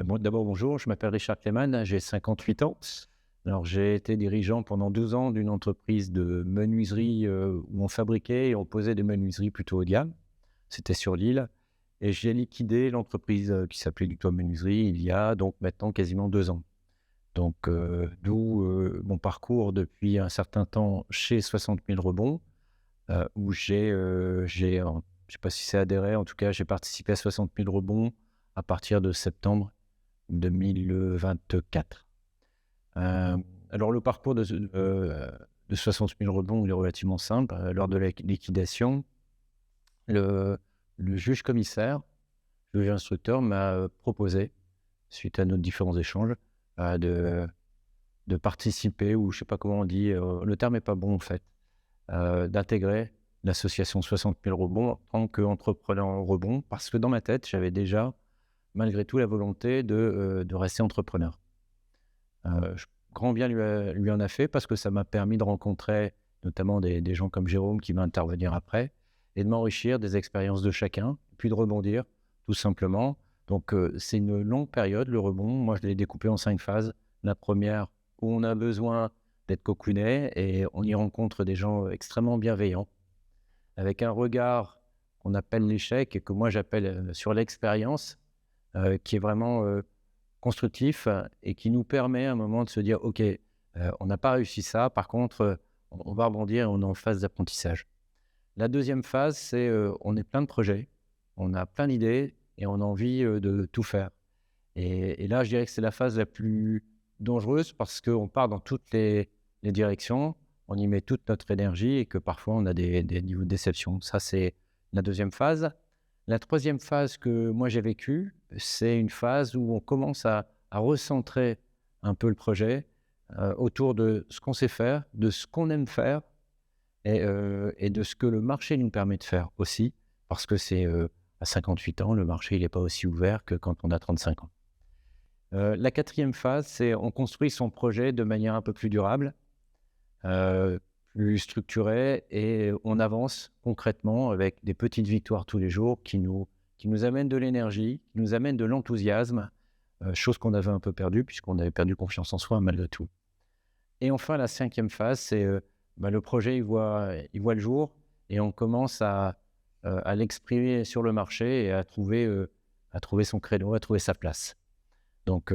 Bon, d'abord, bonjour, je m'appelle Richard Clément, j'ai 58 ans. Alors, j'ai été dirigeant pendant 12 ans d'une entreprise de menuiserie où on fabriquait et on posait des menuiseries plutôt haut de gamme. C'était sur l'île. Et j'ai liquidé l'entreprise qui s'appelait du Toit Menuiserie il y a donc maintenant quasiment 2 ans. Donc, d'où mon parcours depuis un certain temps chez 60 000 rebonds, où je ne sais pas si c'est adhéré, en tout cas, j'ai participé à 60 000 rebonds à partir de septembre 2024. Alors le parcours de 60 000 rebonds, il est relativement simple. Lors de la liquidation, le juge commissaire, le juge instructeur m'a proposé, suite à nos différents échanges, de participer, ou je ne sais pas comment on dit, le terme n'est pas bon en fait, d'intégrer l'association 60 000 rebonds en tant qu'entrepreneur en rebond, parce que dans ma tête, j'avais déjà, malgré tout, la volonté de rester entrepreneur. Grand bien lui en a fait parce que ça m'a permis de rencontrer notamment des gens comme Jérôme qui va intervenir après et de m'enrichir des expériences de chacun, puis de rebondir tout simplement. Donc, c'est une longue période, le rebond. Moi, je l'ai découpé en 5 phases. La première, où on a besoin d'être cocooné et on y rencontre des gens extrêmement bienveillants, avec un regard qu'on appelle l'échec et que moi j'appelle sur l'expérience, qui est vraiment constructif et qui nous permet à un moment de se dire: «OK, on n'a pas réussi ça, par contre, on va rebondir et on est en phase d'apprentissage». La deuxième phase, c'est, on est plein de projets, on a plein d'idées et on a envie, de tout faire et là, je dirais que c'est la phase la plus dangereuse parce qu'on part dans toutes les directions, on y met toute notre énergie et que parfois on a des niveaux de déception. Ça, c'est la deuxième phase. La troisième phase que moi j'ai vécue, c'est une phase où on commence à recentrer un peu le projet, autour de ce qu'on sait faire, de ce qu'on aime faire et de ce que le marché nous permet de faire aussi. Parce que à 58 ans, le marché il est pas aussi ouvert que quand on a 35 ans. La quatrième phase, c'est on construit son projet de manière un peu plus durable, heu, plus structurée et on avance concrètement avec des petites victoires tous les jours qui nous amènent de l'énergie, qui nous amènent de l'enthousiasme, chose qu'on avait un peu perdue puisqu'on avait perdu confiance en soi malgré tout. Et enfin la cinquième phase, c'est, le projet il voit le jour et on commence à l'exprimer sur le marché et à trouver son créneau, à trouver sa place. Donc,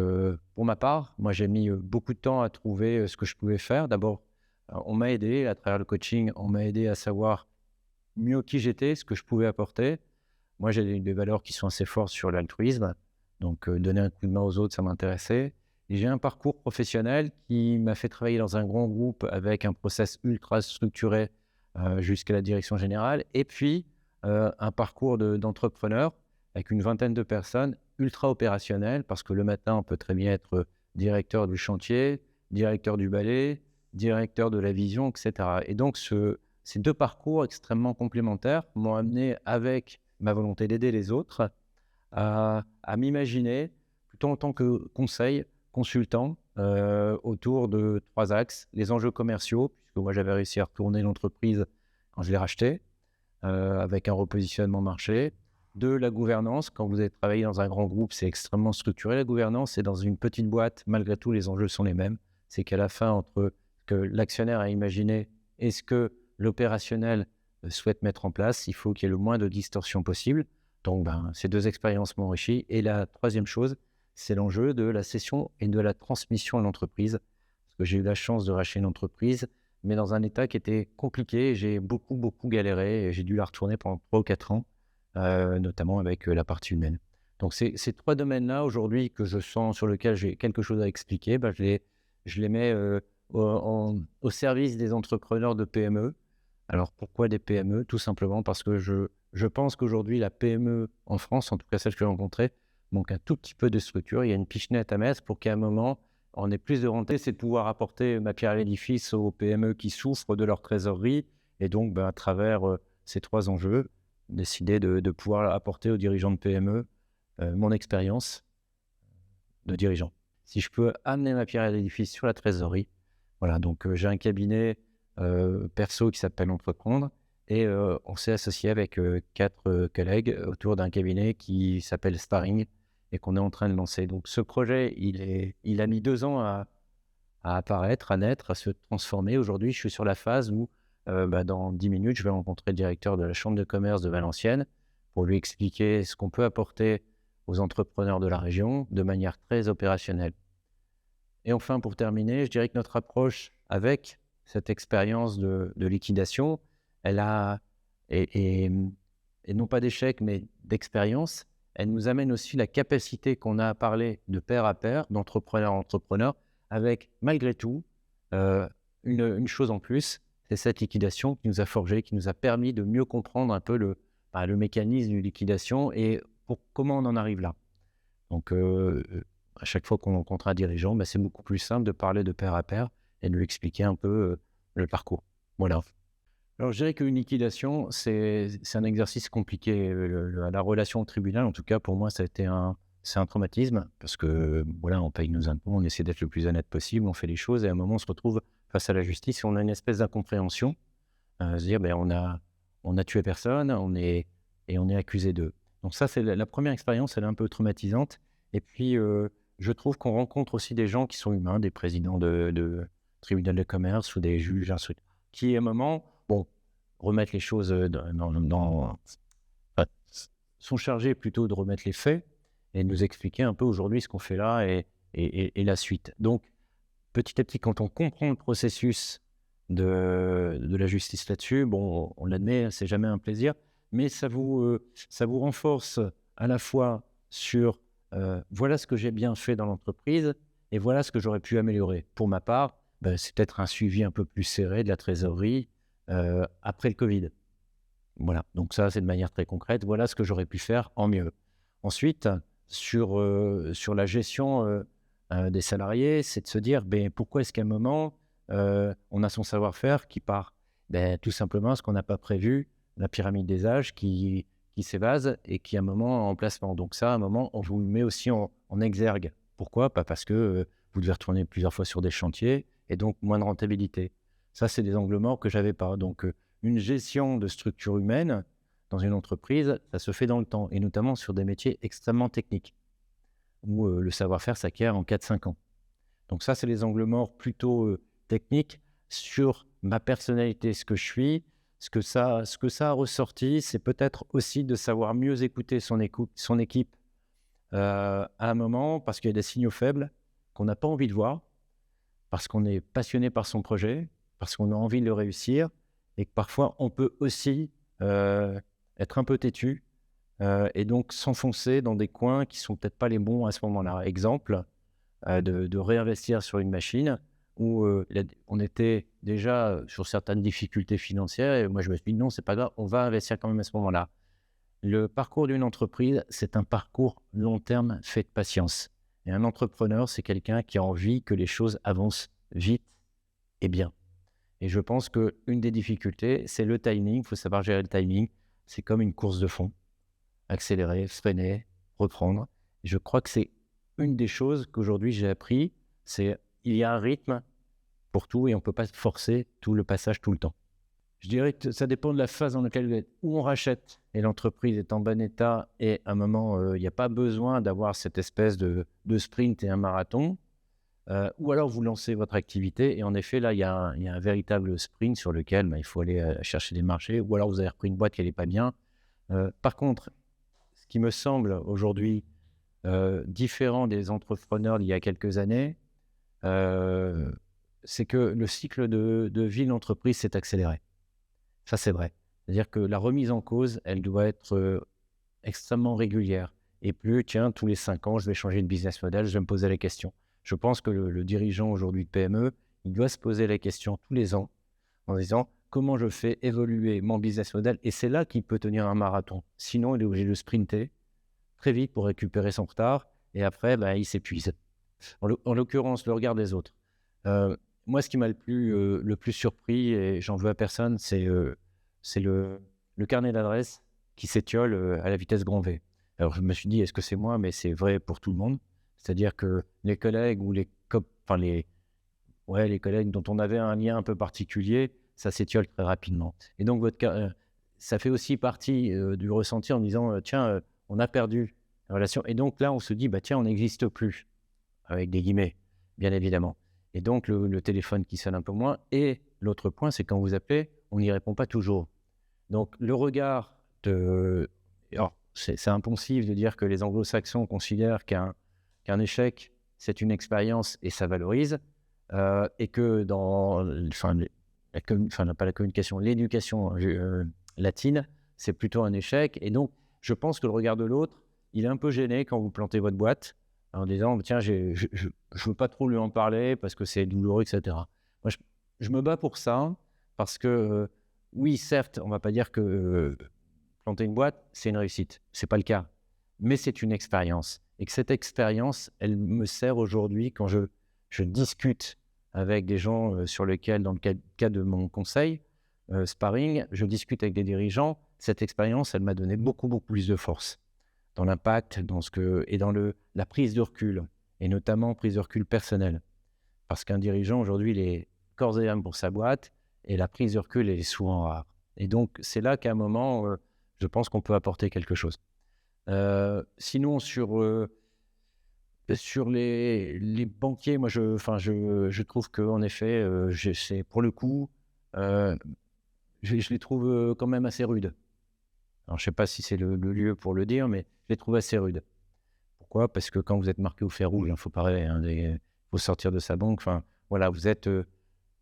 pour ma part, moi, j'ai mis, beaucoup de temps à trouver, ce que je pouvais faire. D'abord, on m'a aidé à travers le coaching, on m'a aidé à savoir mieux qui j'étais, ce que je pouvais apporter. Moi, j'ai des valeurs qui sont assez fortes sur l'altruisme, donc donner un coup de main aux autres, ça m'intéressait et j'ai un parcours professionnel qui m'a fait travailler dans un grand groupe avec un process ultra structuré, jusqu'à la direction générale et puis, un parcours d'entrepreneur avec une vingtaine de personnes, ultra opérationnel parce que le matin, on peut très bien être directeur du chantier, directeur du balai, directeur de la vision et cetera et donc ces 2 parcours extrêmement complémentaires m'ont amené, avec ma volonté d'aider les autres, à m'imaginer plutôt en tant que consultant, autour de 3 axes. Les enjeux commerciaux, puisque moi j'avais réussi à retourner l'entreprise quand je l'ai rachetée, avec un repositionnement marché. 2, la gouvernance. Quand vous avez travaillé dans un grand groupe, c'est extrêmement structuré la gouvernance et dans une petite boîte, malgré tout, les enjeux sont les mêmes. C'est qu'à la fin, entre ce que l'actionnaire a imaginé et ce que l'opérationnel, souhaite mettre en place, il faut qu'il y ait le moins de distorsion possible. Donc ces 2 expériences m'ont enrichi et la troisième chose, c'est l'enjeu de la cession et de la transmission à l'entreprise. Parce que j'ai eu la chance de racheter une entreprise, mais dans un état qui était compliqué. J'ai beaucoup, beaucoup galéré et j'ai dû la retourner pendant 3 ou 4 ans, notamment avec, la partie humaine. Donc ces 3 domaines-là aujourd'hui que je sens sur lesquels j'ai quelque chose à expliquer, je les mets, au service des entrepreneurs de PME. Alors pourquoi des PME? Tout simplement parce que je pense qu'aujourd'hui la PME en France, en tout cas celle que j'ai rencontrée, manque un tout petit peu de structure. Il y a une pichenette à mettre pour qu'à un moment, on ait plus de rentabilité, c'est de pouvoir apporter ma pierre à l'édifice aux PME qui souffrent de leur trésorerie et donc à travers, ces 3 enjeux, décider de pouvoir apporter aux dirigeants de PME, mon expérience de dirigeant. Si je peux amener ma pierre à l'édifice sur la trésorerie, voilà, donc j'ai un cabinet, perso qui s'appelle Entreprendre et on s'est associé avec, 4, collègues autour d'un cabinet qui s'appelle Sparring et qu'on est en train de lancer. Donc ce projet, il a mis 2 ans à apparaître, à naître, à se transformer. Aujourd'hui, je suis sur la phase où, dans 10 minutes, je vais rencontrer le directeur de la chambre de commerce de Valenciennes pour lui expliquer ce qu'on peut apporter aux entrepreneurs de la région de manière très opérationnelle. Et enfin, pour terminer, je dirais que notre approche avec cette expérience de liquidation, elle a, et non pas d'échec, mais d'expérience, elle nous amène aussi la capacité qu'on a à parler de pair à pair, d'entrepreneur à entrepreneur, avec malgré tout une chose en plus, c'est cette liquidation qui nous a forgé, qui nous a permis de mieux comprendre un peu le mécanisme de liquidation et comment on en arrive là. Donc, à chaque fois qu'on rencontre un dirigeant, c'est beaucoup plus simple de parler de pair à pair et de lui expliquer un peu le parcours. Voilà. Alors, je dirais qu'une liquidation, c'est un exercice compliqué. La relation au tribunal, en tout cas, pour moi, c'est un traumatisme parce que, voilà, on paye nos impôts, on essaie d'être le plus honnête possible, on fait les choses et à un moment, on se retrouve face à la justice et on a une espèce d'incompréhension. Se dire, on a tué personne, on est accusé d'eux. Donc ça, c'est la première expérience, elle est un peu traumatisante. Et puis, je trouve qu'on rencontre aussi des gens qui sont humains, des présidents de tribunal de commerce ou des juges, qui, à un moment, remettent les choses sont chargés plutôt de remettre les faits et de nous expliquer un peu aujourd'hui ce qu'on fait là et la suite. Donc, petit à petit, quand on comprend le processus de la justice là-dessus, on l'admet, c'est jamais un plaisir, mais ça vous renforce à la fois sur voilà ce que j'ai bien fait dans l'entreprise et voilà ce que j'aurais pu améliorer. Pour ma part, c'est peut-être un suivi un peu plus serré de la trésorerie après le Covid. Voilà, donc ça, c'est de manière très concrète. Voilà ce que j'aurais pu faire en mieux. Ensuite, sur la gestion des salariés, c'est de se dire pourquoi est-ce qu'à un moment, on a son savoir-faire qui part tout simplement parce qu'on n'a pas prévu la pyramide des âges qui s'évase et qui à un moment en placement. Donc ça, à un moment, on vous le met aussi en exergue. Pourquoi ? Pas parce que vous devez retourner plusieurs fois sur des chantiers et donc moins de rentabilité. Ça, c'est des angles morts que je n'avais pas. Donc, une gestion de structure humaine dans une entreprise, ça se fait dans le temps, et notamment sur des métiers extrêmement techniques, où le savoir-faire s'acquiert en 4-5 ans. Donc ça, c'est les angles morts plutôt techniques. Sur ma personnalité, ce que je suis, ce que ça a ressorti, c'est peut-être aussi de savoir mieux écouter son équipe à un moment, parce qu'il y a des signaux faibles qu'on n'a pas envie de voir, parce qu'on est passionné par son projet, parce qu'on a envie de le réussir, et que parfois, on peut aussi être un peu têtu et donc s'enfoncer dans des coins qui ne sont peut-être pas les bons à ce moment-là. Exemple, de réinvestir sur une machine où on était déjà sur certaines difficultés financières et moi, je me suis dit non, c'est pas grave, on va investir quand même à ce moment-là. Le parcours d'une entreprise, c'est un parcours long terme fait de patience. Et un entrepreneur, c'est quelqu'un qui a envie que les choses avancent vite et bien. Et je pense qu'une des difficultés, c'est le timing. Il faut savoir gérer le timing. C'est comme une course de fond. Accélérer, freiner, reprendre. Et je crois que c'est une des choses qu'aujourd'hui j'ai appris. C'est il y a un rythme pour tout et on ne peut pas forcer tout le passage tout le temps. Je dirais que ça dépend de la phase dans laquelle vous êtes. Où on rachète et l'entreprise est en bon état et à un moment, il n'y a pas besoin d'avoir cette espèce de sprint et un marathon. Ou alors vous lancez votre activité et en effet là il y a un véritable sprint sur lequel il faut aller chercher des marchés, ou alors vous avez repris une boîte qui n'est pas bien. Par contre, ce qui me semble aujourd'hui différent des entrepreneurs d'il y a quelques années, c'est que le cycle de vie de l'entreprise s'est accéléré. Ça, c'est vrai. C'est-à-dire que la remise en cause, elle doit être extrêmement régulière. Et plus, tiens, tous les 5 ans, je vais changer de business model, je vais me poser la question. Je pense que le dirigeant aujourd'hui de PME, il doit se poser la question tous les ans en disant comment je fais évoluer mon business model. Et c'est là qu'il peut tenir un marathon. Sinon, il est obligé de sprinter très vite pour récupérer son retard. Et après, il s'épuise. En l'occurrence, le regard des autres. Moi, ce qui m'a le plus surpris, et j'en veux à personne, c'est le carnet d'adresses qui s'étiole à la vitesse grand V. Alors, je me suis dit, est-ce que c'est moi ? Mais c'est vrai pour tout le monde. C'est-à-dire que les collègues ou les collègues dont on avait un lien un peu particulier, ça s'étiole très rapidement. Et donc, ça fait aussi partie du ressenti en me disant, tiens, on a perdu la relation. Et donc là, on se dit, bah tiens, on n'existe plus, avec des guillemets, bien évidemment. Et donc, le téléphone qui sonne un peu moins. Et l'autre point, c'est quand vous appelez, on n'y répond pas toujours. Donc, le regard de... Alors, c'est impensif de dire que les anglo-saxons considèrent qu'un échec, c'est une expérience et ça valorise, et que dans pas la communication, l'éducation latine, c'est plutôt un échec. Et donc, je pense que le regard de l'autre, il est un peu gêné quand vous plantez votre boîte en disant, tiens, je ne veux pas trop lui en parler parce que c'est douloureux, etc. Moi, je me bats pour ça parce que, oui, certes, on ne va pas dire que planter une boîte, c'est une réussite. Ce n'est pas le cas. Mais c'est une expérience. Et que cette expérience, elle me sert aujourd'hui quand je discute avec des gens dans le cas de mon conseil, sparring, je discute avec des dirigeants. Cette expérience, elle m'a donné beaucoup, beaucoup plus de force dans l'impact, et dans la prise de recul, et notamment prise de recul personnelle. Parce qu'un dirigeant, aujourd'hui, il est corps et âme pour sa boîte, et la prise de recul, elle est souvent rare. Et donc, c'est là qu'à un moment, je pense qu'on peut apporter quelque chose. Sinon, sur les banquiers, moi, je trouve qu'en effet, c'est pour le coup, je les trouve quand même assez rudes. Alors, je ne sais pas si c'est le lieu pour le dire, mais je les trouve assez rudes. Pourquoi ? Parce que quand vous êtes marqué au fer rouge, il faut parler, faut sortir de sa banque. Enfin, voilà,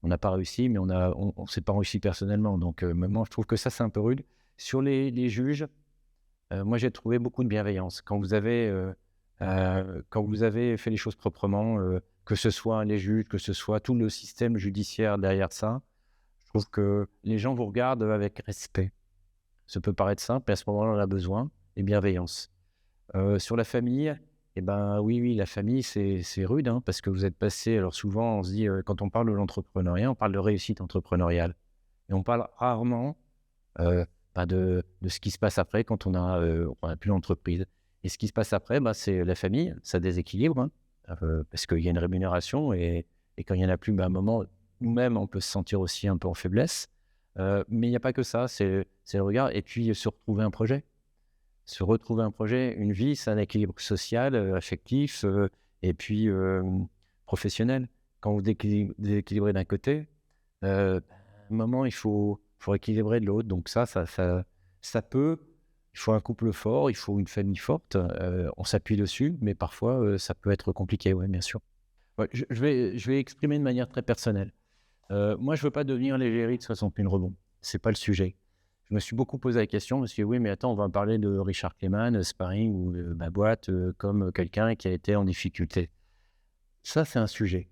on n'a pas réussi, mais on s'est pas réussi personnellement. Donc, maintenant, je trouve que ça, c'est un peu rude. Sur les juges, moi, j'ai trouvé beaucoup de bienveillance. Quand vous avez fait les choses proprement, que ce soit les juges, que ce soit tout le système judiciaire derrière ça, je trouve que les gens vous regardent avec respect. Ça peut paraître simple, mais à ce moment-là, on a besoin, et bienveillance. Sur la famille, eh ben, oui, la famille, c'est rude, hein, parce que vous êtes passé... Alors souvent, on se dit, quand on parle de l'entrepreneuriat, on parle de réussite entrepreneuriale. Et on parle rarement de ce qui se passe après quand on a plus l'entreprise. Et ce qui se passe après, c'est la famille, ça déséquilibre, hein, parce qu'il y a une rémunération, et quand il n'y en a plus, à un moment, nous-mêmes, on peut se sentir aussi un peu en faiblesse. Mais il n'y a pas que ça, c'est le regard. Et puis, se retrouver un projet, une vie, c'est un équilibre social, affectif, et puis professionnel. Quand vous déséquilibrez d'un côté, à un moment, il faut équilibrer de l'autre. Donc ça peut... Il faut un couple fort, il faut une famille forte. On s'appuie dessus, mais parfois, ça peut être compliqué, oui, bien sûr. Ouais, je vais exprimer de manière très personnelle. Moi, je ne veux pas devenir l'égérie de 60 000 rebonds. Ce n'est pas le sujet. Je me suis beaucoup posé la question, parce que oui, mais attends, on va parler de Richard Clayman, Sparring, ou de ma boîte, comme quelqu'un qui a été en difficulté. Ça, c'est un sujet.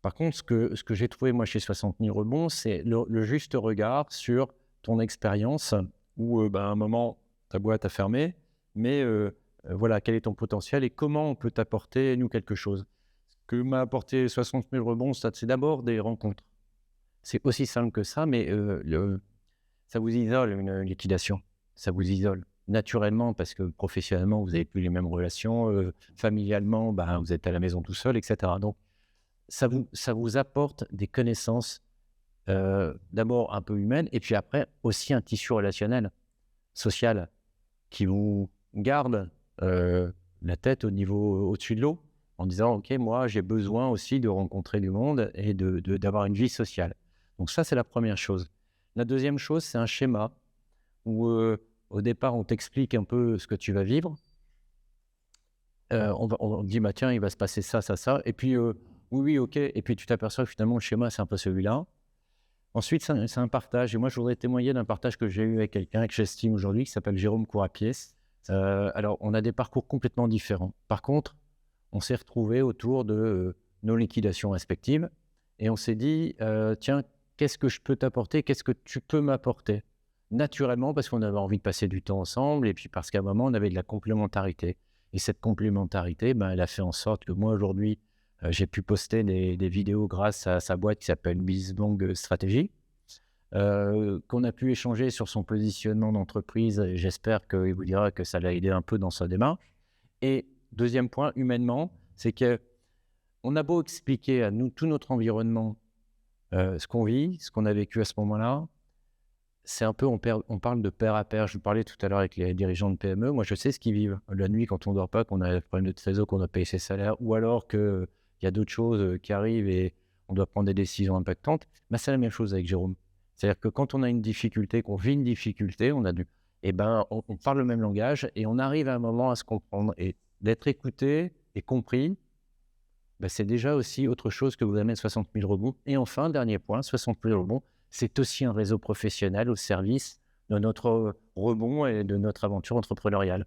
Par contre, ce que j'ai trouvé, moi, chez 60 000 rebonds, c'est le juste regard sur ton expérience, où à un moment, ta boîte a fermé, mais voilà, quel est ton potentiel et comment on peut t'apporter, nous, quelque chose. Ce que m'a apporté 60 000 rebonds, c'est d'abord des rencontres. C'est aussi simple que ça, mais ça vous isole, une liquidation. Ça vous isole naturellement, parce que professionnellement, vous n'avez plus les mêmes relations. Familialement, vous êtes à la maison tout seul, etc. Donc, ça vous apporte des connaissances, d'abord un peu humaines, et puis après, aussi un tissu relationnel, social, qui vous garde la tête au-dessus de l'eau, en disant, OK, moi, j'ai besoin aussi de rencontrer du monde et d'avoir une vie sociale. Donc ça, c'est la première chose. La deuxième chose, c'est un schéma où, au départ, on t'explique un peu ce que tu vas vivre. On dit, tiens, il va se passer ça, ça, ça. Et puis, oui, OK. Et puis, tu t'aperçois que finalement, le schéma, c'est un peu celui-là. Ensuite, c'est un partage. Et moi, je voudrais témoigner d'un partage que j'ai eu avec quelqu'un que j'estime aujourd'hui, qui s'appelle Jérôme Courapiès. Alors, on a des parcours complètement différents. Par contre, on s'est retrouvés autour de nos liquidations respectives. Et on s'est dit, tiens, qu'est-ce que je peux t'apporter? Qu'est-ce que tu peux m'apporter? Naturellement, parce qu'on avait envie de passer du temps ensemble, et puis parce qu'à un moment, on avait de la complémentarité. Et cette complémentarité, elle a fait en sorte que moi, aujourd'hui, j'ai pu poster des vidéos grâce à sa boîte qui s'appelle BizBang Stratégie, qu'on a pu échanger sur son positionnement d'entreprise. Et j'espère qu'il vous dira que ça l'a aidé un peu dans sa démarche. Et deuxième point, humainement, c'est qu'on a beau expliquer à nous, tout notre environnement, ce qu'on vit, ce qu'on a vécu à ce moment-là, c'est un peu, on parle de pair à pair. Je vous parlais tout à l'heure avec les dirigeants de PME. Moi, je sais ce qu'ils vivent. La nuit, quand on ne dort pas, qu'on a un problème de trésor, qu'on doit payer ses salaires, ou alors qu'il y a d'autres choses qui arrivent et on doit prendre des décisions impactantes. Bah, c'est la même chose avec Jérôme. C'est-à-dire que quand on a une difficulté, qu'on vit une difficulté, eh ben, on parle le même langage et on arrive à un moment à se comprendre. Et d'être écouté et compris, bah, c'est déjà aussi autre chose que vous amène 60 000 rebonds. Et enfin, dernier point, 60 000 rebonds, c'est aussi un réseau professionnel au service de notre rebond et de notre aventure entrepreneuriale.